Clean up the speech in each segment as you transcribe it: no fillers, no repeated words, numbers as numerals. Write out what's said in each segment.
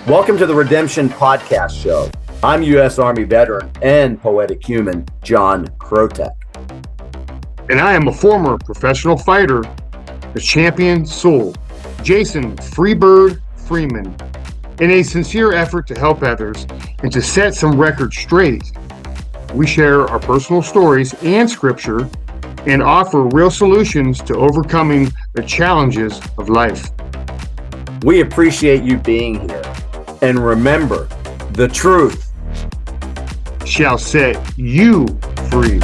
Welcome to the Redemption Podcast Show. I'm U.S. Army veteran and poetic human John Krotec. And I am a former professional fighter, the champion soul, Jason Freebird Freeman. In a sincere effort to help others and to set some records straight, we share our personal stories and scripture and offer real solutions to overcoming the challenges of life. We appreciate you being here. And remember, the truth shall set you free.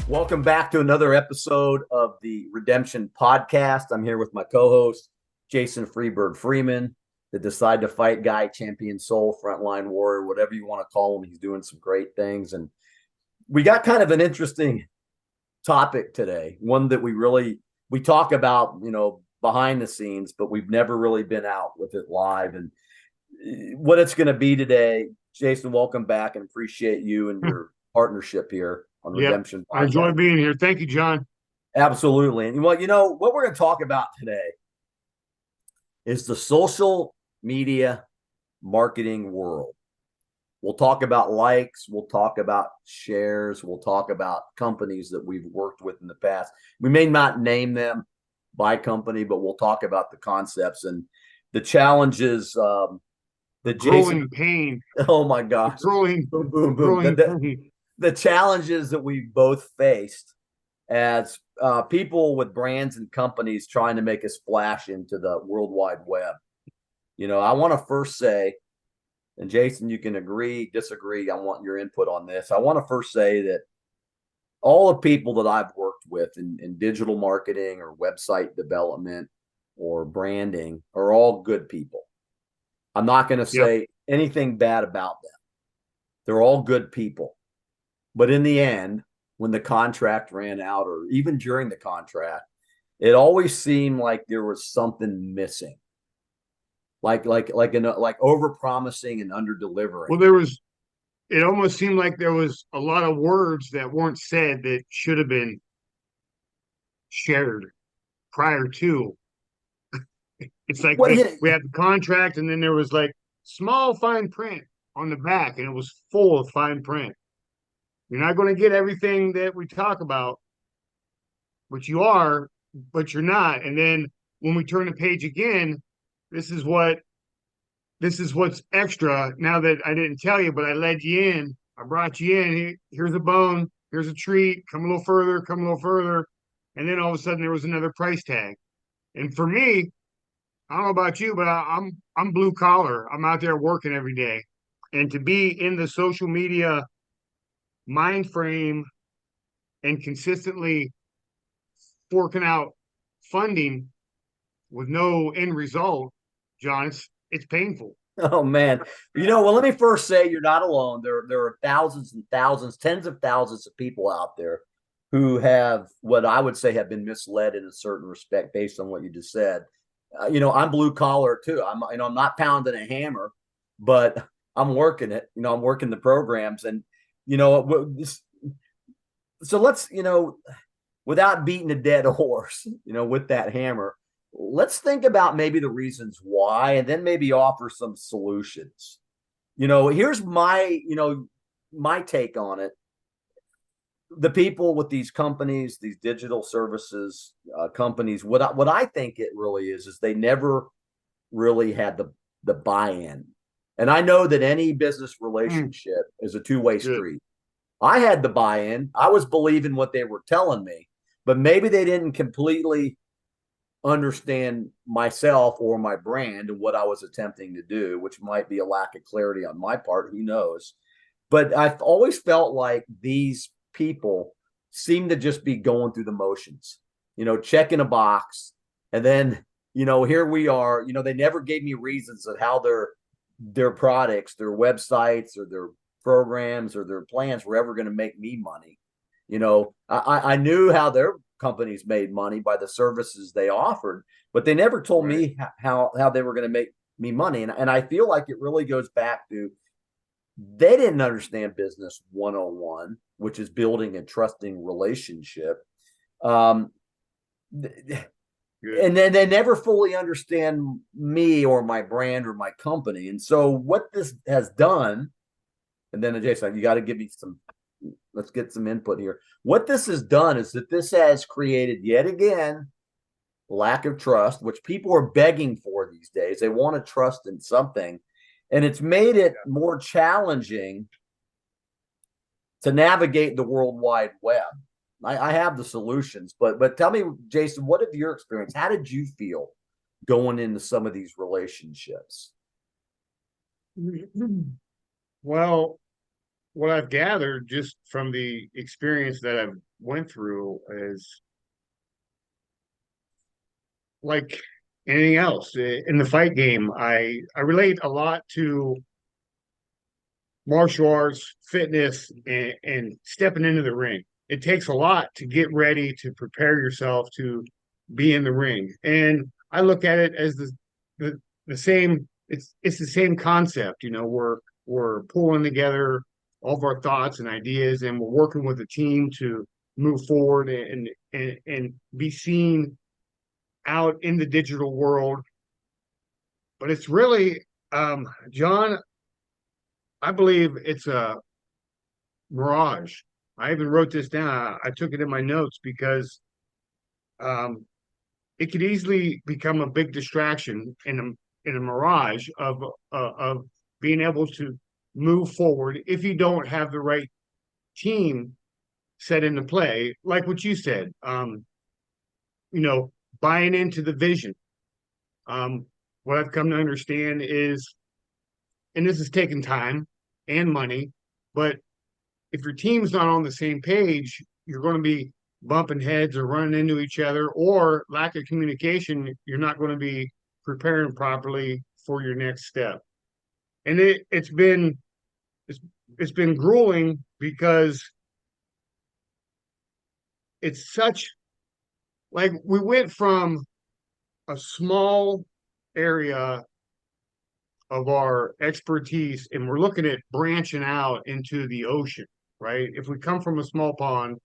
Welcome back to another episode of the Redemption Podcast. I'm here with my co-host, Jason Freebird Freeman, the Decide to Fight guy, champion soul, frontline warrior, whatever you want to call him. He's doing some great things. And we got kind of an interesting topic today, one that we talk about, behind the scenes, but we've never really been out with it live. And what it's going to be today, Jason, welcome back and appreciate you and your partnership here on Redemption. I enjoy being here. Thank you, John. Absolutely. And what we're going to talk about today is the social media marketing world. We'll talk about likes. We'll talk about shares. We'll talk about companies that we've worked with in the past. We may not name them by company, but we'll talk about the concepts and the challenges. The growing pain. Oh my gosh! Growing, boom, boom, boom. The challenges that we've both faced as people with brands and companies trying to make a splash into the World Wide Web. I want to first say, and Jason, you can agree, disagree. I want your input on this. I want to first say that all the people that I've worked with in digital marketing or website development or branding are all good people. I'm not going to say anything bad about them. They're all good people. But in the end, when the contract ran out or even during the contract, it always seemed like there was something missing. Like over promising and under delivering. Well, it almost seemed like there was a lot of words that weren't said that should have been shared prior to. It's like we had the contract, and then there was like small fine print on the back, and it was full of fine print. You're not going to get everything that we talk about, but you are, but you're not. And then when we turn the page again, this is what's extra. Now that I didn't tell you, but I led you in, I brought you in. Here's a bone, here's a treat, come a little further. And then all of a sudden there was another price tag. And for me, I don't know about you, but I'm blue collar. I'm out there working every day. And to be in the social media mind frame and consistently forking out funding with no end result, John, it's painful. Oh man. Well, let me first say you're not alone. There are thousands and thousands, tens of thousands of people out there who have what I would say have been misled in a certain respect based on what you just said. I'm blue collar too. I'm not pounding a hammer, but I'm working it. I'm working the programs, and so let's without beating a dead horse, with that hammer. Let's think about maybe the reasons why, and then maybe offer some solutions. Here's my take on it. The people with these companies, these digital services companies, what I think it really is they never really had the buy-in. And I know that any business relationship is a two-way street. I had the buy-in. I was believing what they were telling me, but maybe they didn't completely understand myself or my brand and what I was attempting to do, which might be a lack of clarity on my part, who knows. But I've always felt like these people seem to just be going through the motions, checking a box. And then, here we are, they never gave me reasons of how their products, their websites or their programs or their plans were ever going to make me money. I knew how their companies made money by the services they offered, but they never told me how they were going to make me money. And I feel like it really goes back to they didn't understand business 101, which is building a trusting relationship. Good. and then they never fully understand me or my brand or my company. And so what this has done, and then Jason, you got to give me some, let's get some input here. What this has done is that this has created yet again lack of trust, which people are begging for these days. They want to trust in something. And it's made it more challenging to navigate the World Wide Web. I have the solutions, but tell me, Jason, what have your experience? How did you feel going into some of these relationships? Well, what I've gathered just from the experience that I've went through is like anything else in the fight game. I relate a lot to martial arts, fitness, and stepping into the ring. It takes a lot to get ready to prepare yourself to be in the ring. And I look at it as the same. It's the same concept. You know, we're pulling together all of our thoughts and ideas, and we're working with a team to move forward and be seen out in the digital world. But it's really, John, I believe it's a mirage. I even wrote this down. I took it in my notes because um, it could easily become a big distraction in a mirage of being able to move forward if you don't have the right team set into play. Like what you said, you know, buying into the vision. What I've come to understand is, and this has taken time and money, but if your team's not on the same page, you're going to be bumping heads or running into each other, or lack of communication, you're not going to be preparing properly for your next step. And it's, it's been grueling because it's such like we went from a small area of our expertise and we're looking at branching out into the ocean, right? If we come from a small pond,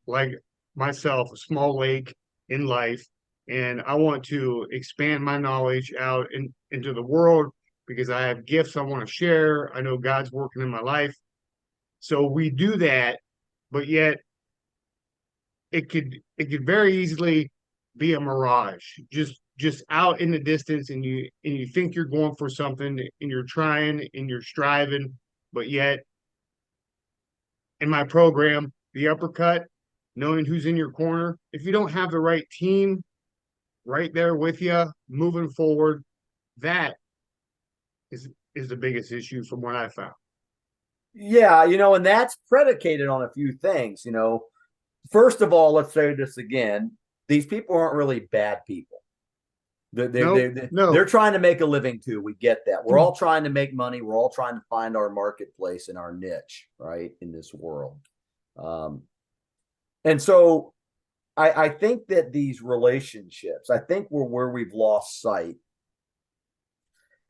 like myself, a small lake in life, and I want to expand my knowledge out into the world because I have gifts I want to share. I know God's working in my life. So we do that, but yet it could very easily be a mirage, just out in the distance, and you think you're going for something, and you're trying and you're striving, but yet in my program, the uppercut, knowing who's in your corner, if you don't have the right team right there with you moving forward, that is the biggest issue from what I found. Yeah, and that's predicated on a few things. First of all, let's say this again. These people aren't really bad people. They're, they're, Nope, they're, they're no. trying to make a living too. We get that. We're all trying to make money. We're all trying to find our marketplace and our niche, right, in this world. Um, and so I think that these relationships, I think where we've lost sight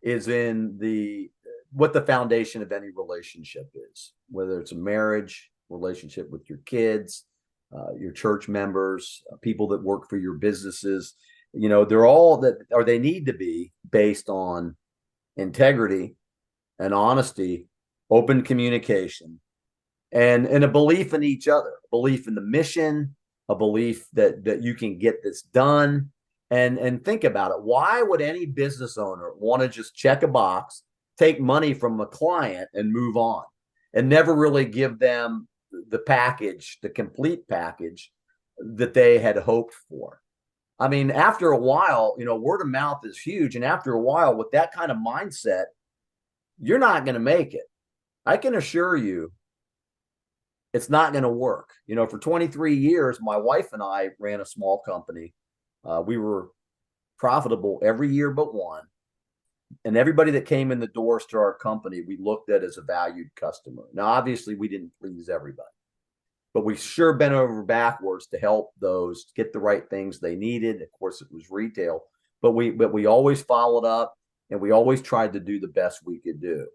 is in what the foundation of any relationship is, whether it's a marriage, relationship with your kids, your church members, people that work for your businesses. They're all that, or they need to be based on integrity and honesty, open communication, and a belief in each other, a belief in the mission, a belief that you can get this done. And think about it. Why would any business owner want to just check a box, take money from a client and move on, and never really give them the package, the complete package that they had hoped for? I mean, after a while, word of mouth is huge. And after a while, with that kind of mindset, you're not going to make it. I can assure you it's not going to work. For 23 years, my wife and I ran a small company. We were profitable every year but one. And everybody that came in the doors to our company, we looked at as a valued customer. Now, obviously, we didn't please everybody, but we sure bent over backwards to help those get the right things they needed. Of course, it was retail, but we always followed up, and we always tried to do the best we could do.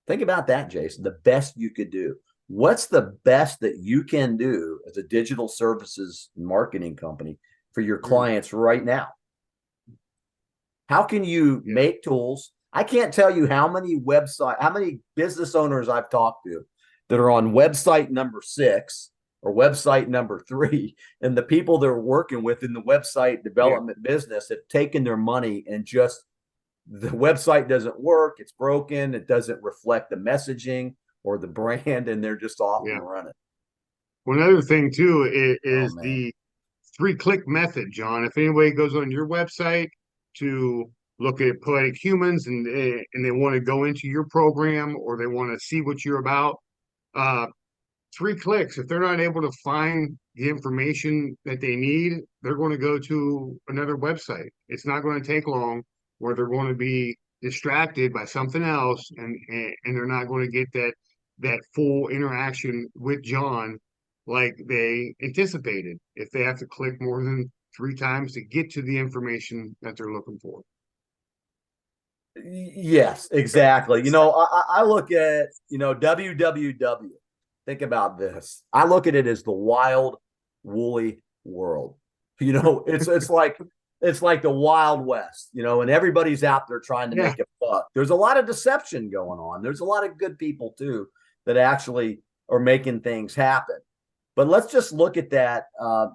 Think about that, Jason, the best you could do. What's the best that you can do as a digital services marketing company for your clients right now? How can you make tools? I can't tell you how many business owners I've talked to that are on website number 6 or website number 3, and the people they're working with in the website development business have taken their money and just the website doesn't work, it's broken, it doesn't reflect the messaging or the brand, and they're just off and running. One other thing too is the 3-click method, John. If anybody goes on your website to look at Poetic Humans and they want to go into your program or they want to see what you're about, 3 clicks. If they're not able to find the information that they need, they're going to go to another website. It's not going to take long, where they're going to be distracted by something else, and they're not going to get that full interaction with John like they anticipated if they have to click more than 3 times to get to the information that they're looking for. Yes, exactly. I look at, www. Think about this. I look at it as the wild, woolly world. It's like the Wild West, and everybody's out there trying to make a buck. There's a lot of deception going on. There's a lot of good people too that actually are making things happen. But let's just look at that.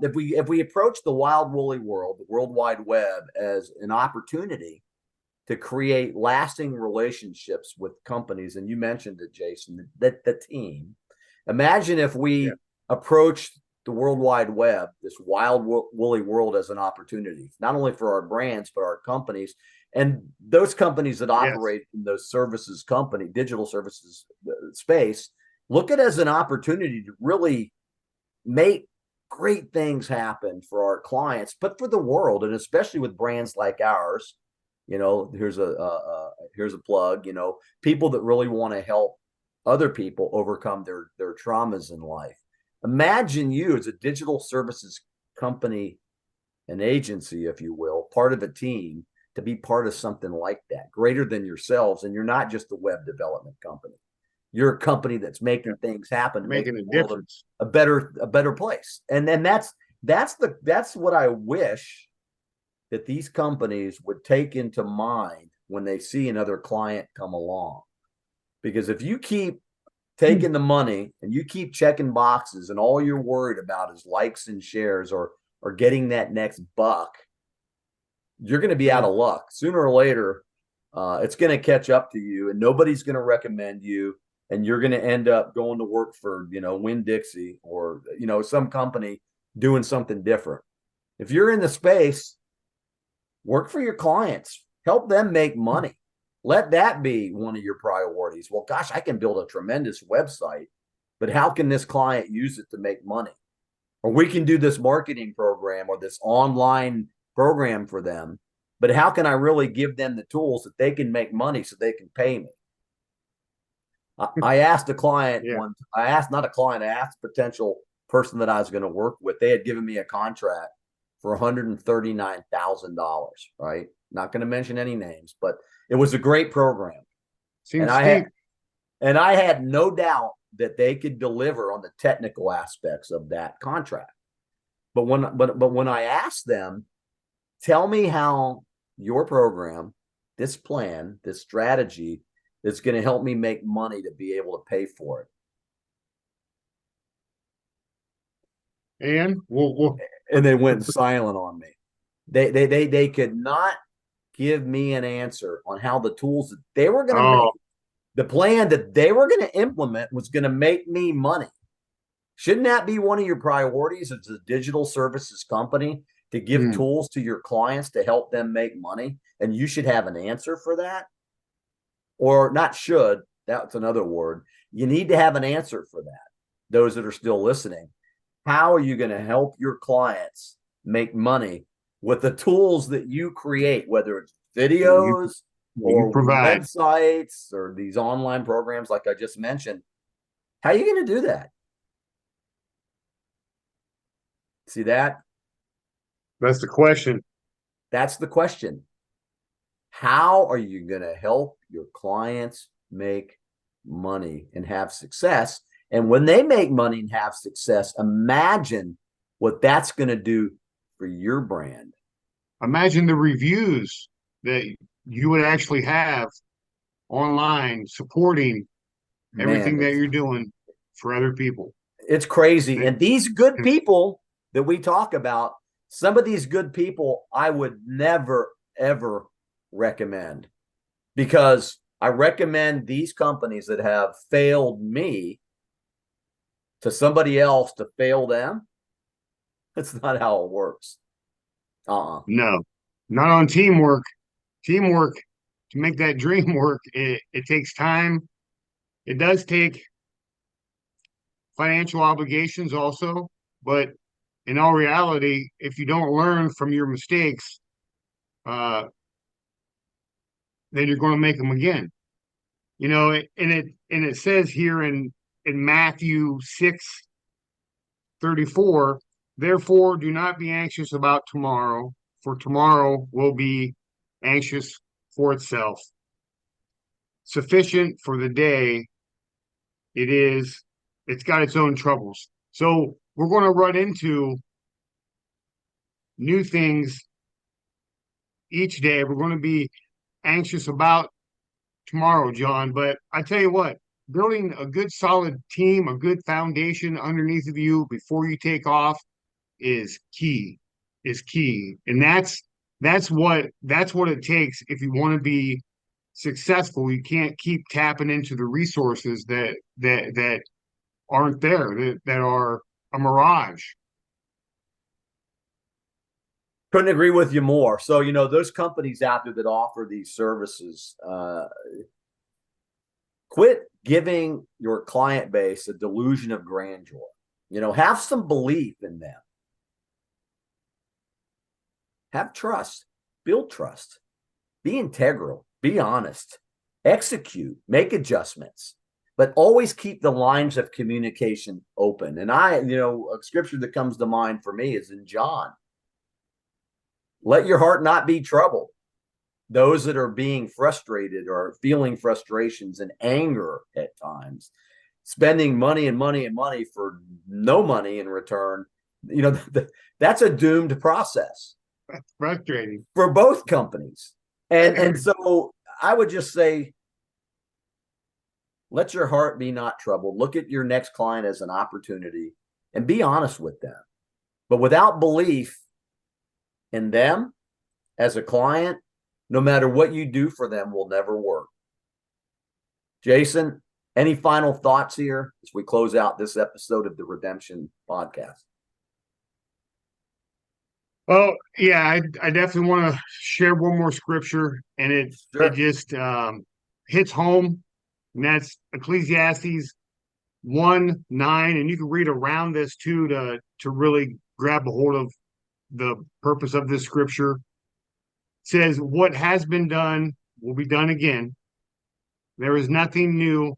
If we approach the wild, woolly world, the World Wide Web, as an opportunity to create lasting relationships with companies, and you mentioned it, Jason, that the team. Imagine if we approached the World Wide Web, this wild, woolly world, as an opportunity, not only for our brands, but our companies and those companies that operate in those digital services space. Look at it as an opportunity to really make great things happen for our clients, but for the world, and especially with brands like ours. Here's a plug. People that really want to help other people overcome their traumas in life. Imagine you as a digital services company, an agency, if you will, part of a team, to be part of something like that, greater than yourselves. And you're not just a web development company. You're a company that's making things happen, making a difference, a better place. And then that's what I wish that these companies would take into mind when they see another client come along. Because if you keep taking the money and you keep checking boxes and all you're worried about is likes and shares or getting that next buck, you're going to be out of luck. Sooner or later, it's going to catch up to you, and nobody's going to recommend you, and you're going to end up going to work for, Winn-Dixie or, some company doing something different. If you're in the space, work for your clients, help them make money. Let that be one of your priorities. Well, gosh, I can build a tremendous website, but how can this client use it to make money? Or we can do this marketing program or this online program for them, but how can I really give them the tools that they can make money so they can pay me? I asked a client I asked a potential person that I was going to work with. They had given me a contract for $139,000, right? Not going to mention any names, but it was a great program. Seems steep. I had no doubt that they could deliver on the technical aspects of that contract. But when I asked them, tell me how your program, this plan, this strategy is going to help me make money to be able to pay for it. And they went silent on me. They could not give me an answer on how the tools that they were going to make, the plan that they were going to implement, was going to make me money. Shouldn't that be one of your priorities as a digital services company, to give tools to your clients to help them make money? And you should have an answer for that. Or not should, that's another word. You need to have an answer for that. Those that are still listening, how are you going to help your clients make money with the tools that you create, whether it's videos or websites or these online programs like I just mentioned? How are you going to do that? See that? That's the question. That's the question. How are you going to help your clients make money and have success? And when they make money and have success, imagine what that's going to do for your brand. Imagine the reviews that you would actually have online supporting everything Man, that you're doing for other people. it's crazy. And, And these good people that we talk about, some of these good people I would never, ever recommend, because I recommend these companies that have failed me to somebody else to fail them. That's not how it works. no, not on teamwork. Teamwork, to make that dream work, it takes time. It does take financial obligations also, but in all reality, if you don't learn from your mistakes, uh, then you're going to make them again. You know, and it says here in Matthew 6:34, therefore do not be anxious about tomorrow, for tomorrow will be anxious for itself. Sufficient for the day it's got its own troubles. So we're going to run into new things each day. We're going to be anxious about tomorrow, John. But I tell you what, building a good solid team, a good foundation underneath of you before you take off is key. Is key. And that's what it takes if you want to be successful. You can't keep tapping into the resources that aren't there, that are a mirage. Couldn't agree with you more. So, those companies out there that offer these services, quit giving your client base a delusion of grandeur. Have some belief in them. Have trust, build trust, be integral, be honest, execute, make adjustments, but always keep the lines of communication open. And a scripture that comes to mind for me is in John. Let your heart not be troubled. Those that are being frustrated or feeling frustrations and anger at times, spending money and money and money for no money in return, that's a doomed process. That's frustrating for both companies. And so I would just say, let your heart be not troubled. Look at your next client as an opportunity and be honest with them. But without belief in them as a client, no matter what you do for them will never work. Jason, any final thoughts here as we close out this episode of the Redemption Podcast? Well, yeah, I definitely want to share one more scripture, and it just hits home, and that's Ecclesiastes 1:9, and you can read around this too to really grab a hold of the purpose of this scripture. It says, "What has been done will be done again. There is nothing new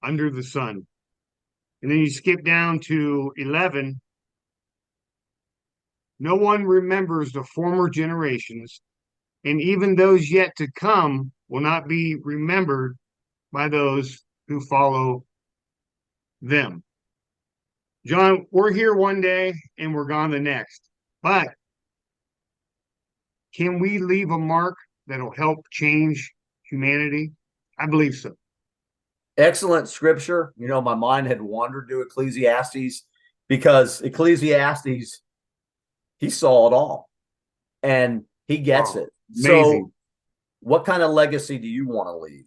under the sun." And then you skip down to 11. No one remembers the former generations, and even those yet to come will not be remembered by those who follow them. John, we're here one day and we're gone the next. But can we leave a mark that'll help change humanity? I believe so. Excellent scripture. My mind had wandered to Ecclesiastes because Ecclesiastes, he saw it all and he gets it. Amazing. So what kind of legacy do you want to leave?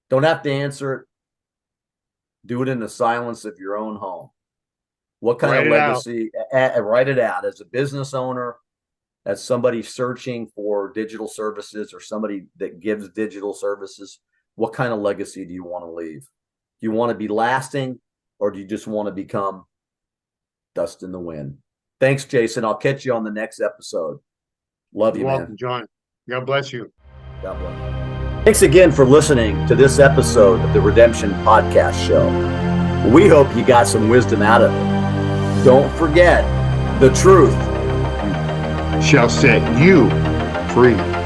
Don't have to answer it. Do it in the silence of your own home. What kind of legacy? Write it out as a business owner, as somebody searching for digital services or somebody that gives digital services. What kind of legacy do you want to leave? Do you want to be lasting, or do you just want to become dust in the wind? Thanks, Jason. I'll catch you on the next episode. Love you, You're man. welcome, John. God bless you. God bless you. Thanks again for listening to this episode of the Redemption Podcast Show. We hope you got some wisdom out of it. Don't forget, the truth shall set you free.